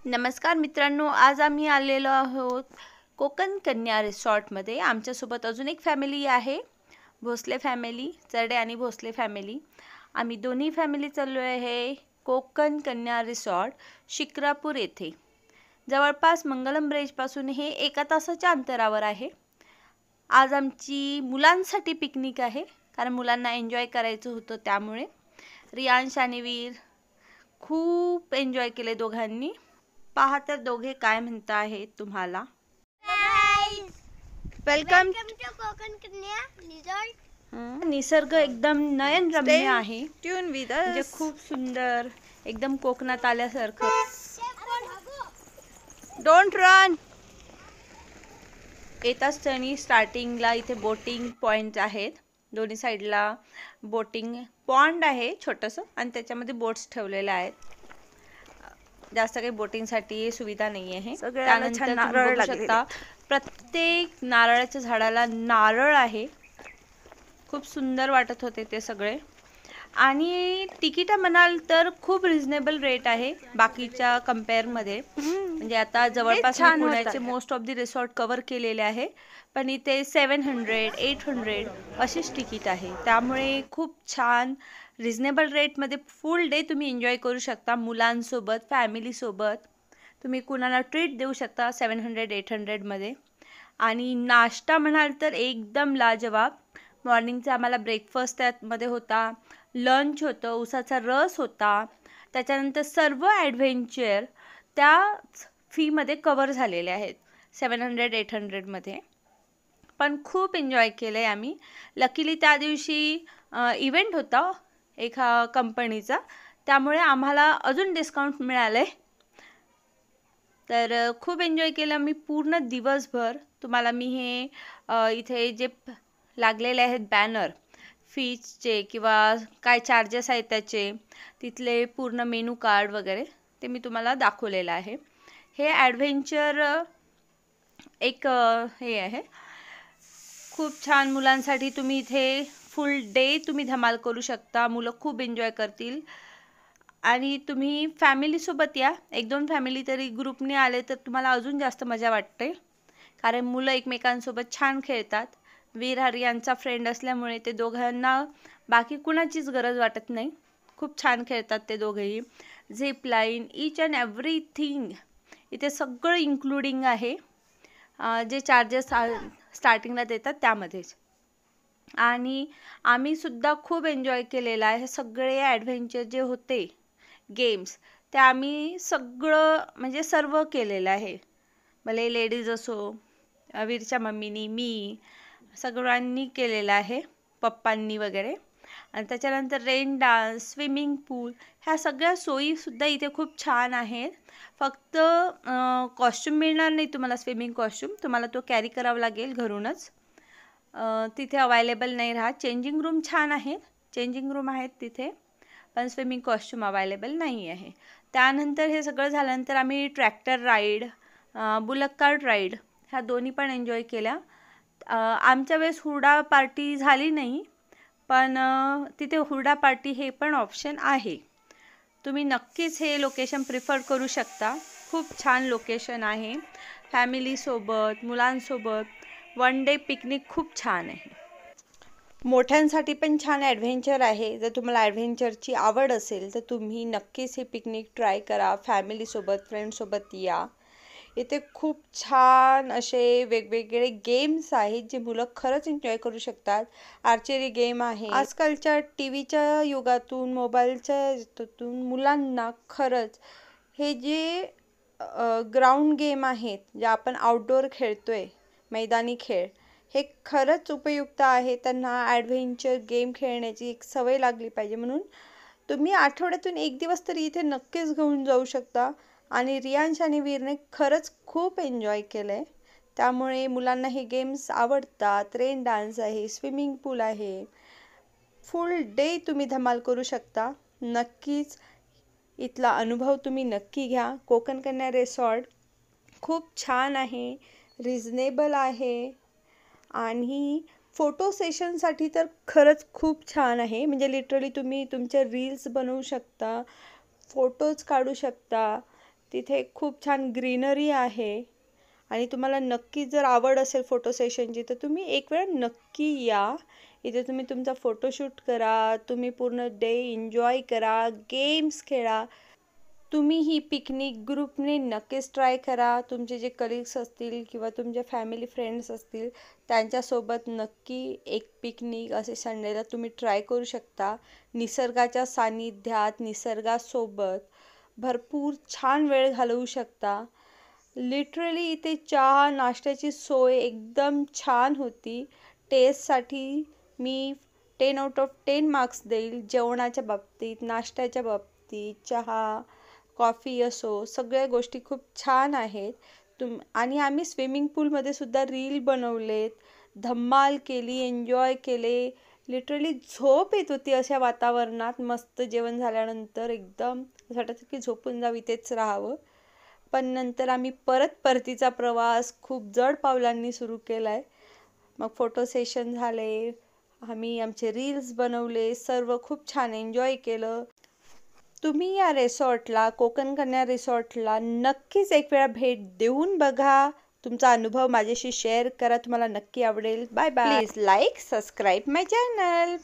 नमस्कार मित्रांनो, आज आम्ही आलेलो आहोत कोकण कन्या रिसॉर्टमध्ये. आमच्यासोबत अजून एक फॅमिली आहे, भोसले फॅमिली, चरडे आणि भोसले फॅमिली. आम्ही दोन्ही फॅमिली चाललो आहे कोकण कन्या रिसॉर्ट शिक्रापूर येथे. जवळपास मंगलम ब्रिजपासून हे 1 तासाच्या अंतरावर आहे. आज आमची मुलांसाठी पिकनिक आहे, कारण मुलांना एन्जॉय करायचं होतं. त्यामुळे रियांश आणि वीर खूप एन्जॉय केले दोघांनी. पहा तर दोघे काय म्हणता आहेत तुम्हाला. Welcome to Konkan Kanya resort. निसर्ग एकदम नयनरम्य आहे, ट्यून विथ म्हणजे खूप सुंदर, एकदम कोकणात आल्यासारखं. Don't run. येताच क्षणी स्टार्टिंगला इथे बोटिंग पॉइंट आहेत. दोन्ही साईडला बोटिंग पॉन्ड आहे छोटंसं, आणि त्याच्यामध्ये बोट्स ठेवलेले आहेत. जास्त काही बोटिंगसाठी सुविधा नाही आहे. त्यानंतर तुम्ही बघू शकता प्रत्येक नारळाच्या झाडाला नारळ आहे. खूप सुंदर वाटत होते ते सगळे. आणि तिकीट म्हणाल तर खूप रिझनेबल रेट आहे बाकीच्या कम्पेअरमध्ये. म्हणजे आता जवळपास पुण्याचे most of the resort cover केलेले आहे, पण इथे 700, 800 अशीच तिकीट आहे. त्यामुळे खूप छान रिझनेबल रेटमध्ये फुल डे तुम्ही एन्जॉय करू शकता. मुलांसोबत, फॅमिलीसोबत तुम्ही कुणाला ट्रीट देऊ शकता 700-800मध्ये. आणि नाश्ता म्हणाल तर एकदम लाजवाब. मॉर्निंगचा आम्हाला ब्रेकफास्ट त्यामध्ये होता, लंच होतं, उसाचा रस होता. त्याच्यानंतर सर्व ॲडव्हेंचर त्या फीमध्ये कवर झालेले आहेत 700-800मध्ये. पण खूप एन्जॉय केलं आहे आम्ही. लकीली त्या दिवशी इव्हेंट होता एका कंपनीचा, त्यामुळे आम्हाला अजून डिस्काउंट मिळाले. तर खूप एन्जॉय केलं मी पूर्ण दिवसभर. तुम्हाला मी हे इथे जे लागलेले आहेत बॅनर फीजचे किंवा काय चार्जेस आहेत त्याचे, तिथले पूर्ण मेनू कार्ड वगैरे ते मी तुम्हाला दाखवलेलं आहे. हे ॲडव्हेंचर एक हे आहे, खूप छान. मुलांसाठी तुम्ही इथे फुल डे तुम्ही धमाल करू शकता. मुलं खूप एन्जॉय करतील. आणि तुम्ही फॅमिलीसोबत या, 1-2 फॅमिली तरी ग्रुपने आले तर तुम्हाला अजून जास्त मजा वाटते, कारण मुलं एकमेकांसोबत छान खेळतात. वीर यांचा फ्रेंड असल्यामुळे ते दोघांना बाकी कुणाचीच गरज वाटत नाही. खूप छान खेळतात ते दोघेही. Zip line, each and everything इथे सगळं इन्क्लुडिंग आहे, जे चार्जेस स्टार्टिंगला देतात त्यामध्येच. आणि आम्हीसुद्धा खूप एन्जॉय केलेला आहे. सगळे ॲडव्हेंचर जे होते गेम्स ते आम्ही सगळं म्हणजे सर्व केलेलं आहे. भले लेडीज असो, वीरच्या मम्मीनी, मी सगळ्यांनी केलेलं आहे, पप्पांनी वगैरे. आणि त्याच्यानंतर रेन डान्स, स्विमिंग पूल, ह्या सगळ्या सोयीसुद्धा इथे खूप छान आहेत. फक्त कॉस्ट्यूम मिळणार नाही तुम्हाला. स्विमिंग कॉस्ट्यूम तुम्हाला तो कॅरी करावा लागेल घरूनच, तिथे अवेलेबल नाही राहत. चेंजिंग रूम छान आहेत, चेंजिंग रूम आहेत तिथे, पण स्विमिंग कॉस्ट्यूम अवेलेबल नाही आहे. त्यानंतर हे सगळं झाल्यानंतर आम्ही tractor ride, bullock cart ride ह्या दोन्ही पण एन्जॉय केल्या. आमच्या वेळेस हुरडा पार्टी झाली नाही, पण तिथे हुरडा पार्टी हे पण ऑप्शन आहे. तुम्ही नक्कीच हे लोकेशन प्रिफर करू शकता. खूप छान लोकेशन आहे. फॅमिलीसोबत, मुलांसोबत 1 डे पिकनिक खूप छान आहे. मोठ्यांसाठी पण छान ॲडव्हेंचर आहे. जर तुम्हाला ॲडव्हेंचरची आवड असेल तर तुम्ही नक्कीच हे पिकनिक ट्राय करा. फॅमिलीसोबत, फ्रेंडसोबत या. इथे खूप छान असे वेगवेगळे गेम्स आहेत जे मुलं खरंच एन्जॉय करू शकतात. आर्चरी गेम आहे. आजकालच्या टीव्हीच्या युगातून, मोबाईलच्या याच्यातून मुलांना खरंच हे जे ग्राउंड गेम आहेत, जे आपण आउटडोअर खेळतोय, मैदानी खेळ, हे खरंच उपयुक्त आहे. त्यांना ॲडव्हेंचर गेम खेळण्याची एक सवय लागली पाहिजे. म्हणून तुम्ही आठवड्यातून 1 दिवस तरी इथे नक्कीच घेऊन जाऊ शकता. आणि रियांश आणि वीरने खरंच खूप एन्जॉय केलं आहे. त्यामुळे मुलांना हे गेम्स आवडतात. रेन डान्स आहे, स्विमिंग पूल आहे. फुल डे तुम्ही धमाल करू शकता. नक्कीच इथला अनुभव तुम्ही नक्की घ्या. कोकण कन्या रिसॉर्ट खूप छान आहे, रिझनेबल आहे. आणि फोटो सेशनसाठी तर खरंच खूप छान आहे. म्हणजे लिटरली तुम्ही तुमचे रील्स बनवू शकता, फोटोज काढू शकता. तिथे खूप छान ग्रीनरी आहे आणि तुम्हाला नक्की जर आवड असेल फोटो सेशनची तर तुम्ही एक वेळ नक्की या. इथे तुम्ही तुमचा फोटोशूट करा, तुम्ही पूर्ण डे एन्जॉय करा, गेम्स खेळा. तुम्ही ही पिकनिक ग्रुपने नक्कीच ट्राय करा. तुमचे जे कलिग्स असतील किंवा तुमचे फॅमिली फ्रेंड्स असतील त्यांच्यासोबत नक्की एक पिकनिक असे संडेला तुम्ही ट्राय करू शकता. निसर्गाच्या सानिध्यात, निसर्गासोबत भरपूर छान वेळ घालवू शकता. लिटरली इथे चहा नाश्त्याची सोय एकदम छान होती. टेस्टसाठी मी 10/10 मार्क्स देईल. जेवणाच्या बाबतीत, नाश्त्याच्या बाबतीत, चहा कॉफी असो सगळ्या गोष्टी खूप छान आहेत. आणि आम्ही स्विमिंग पूलमध्ये सुद्धा रील बनवलेत, धम्माल केली, एन्जॉय केले. लिटरली झोप येत होती अशा वातावरणात. मस्त जेवण झाल्यानंतर एकदम असं वाटत की झोपून जावं, इथेच राहावं. पण नंतर आम्ही परतीचा प्रवास खूप जड पावलांनी सुरू केला आहे. मग फोटो सेशन झाले, आम्ही आमचे रील्स बनवले, सर्व खूप छान एन्जॉय केलं. तुम्ही या रिसॉर्टला, कोकण कन्या रिसॉर्टला नक्कीच एक वेळा भेट देऊन बघा. तुमचा अनुभव माझ्याशी शेअर करा, तुम्हाला नक्की आवडेल. Bye bye. Please like, subscribe my channel.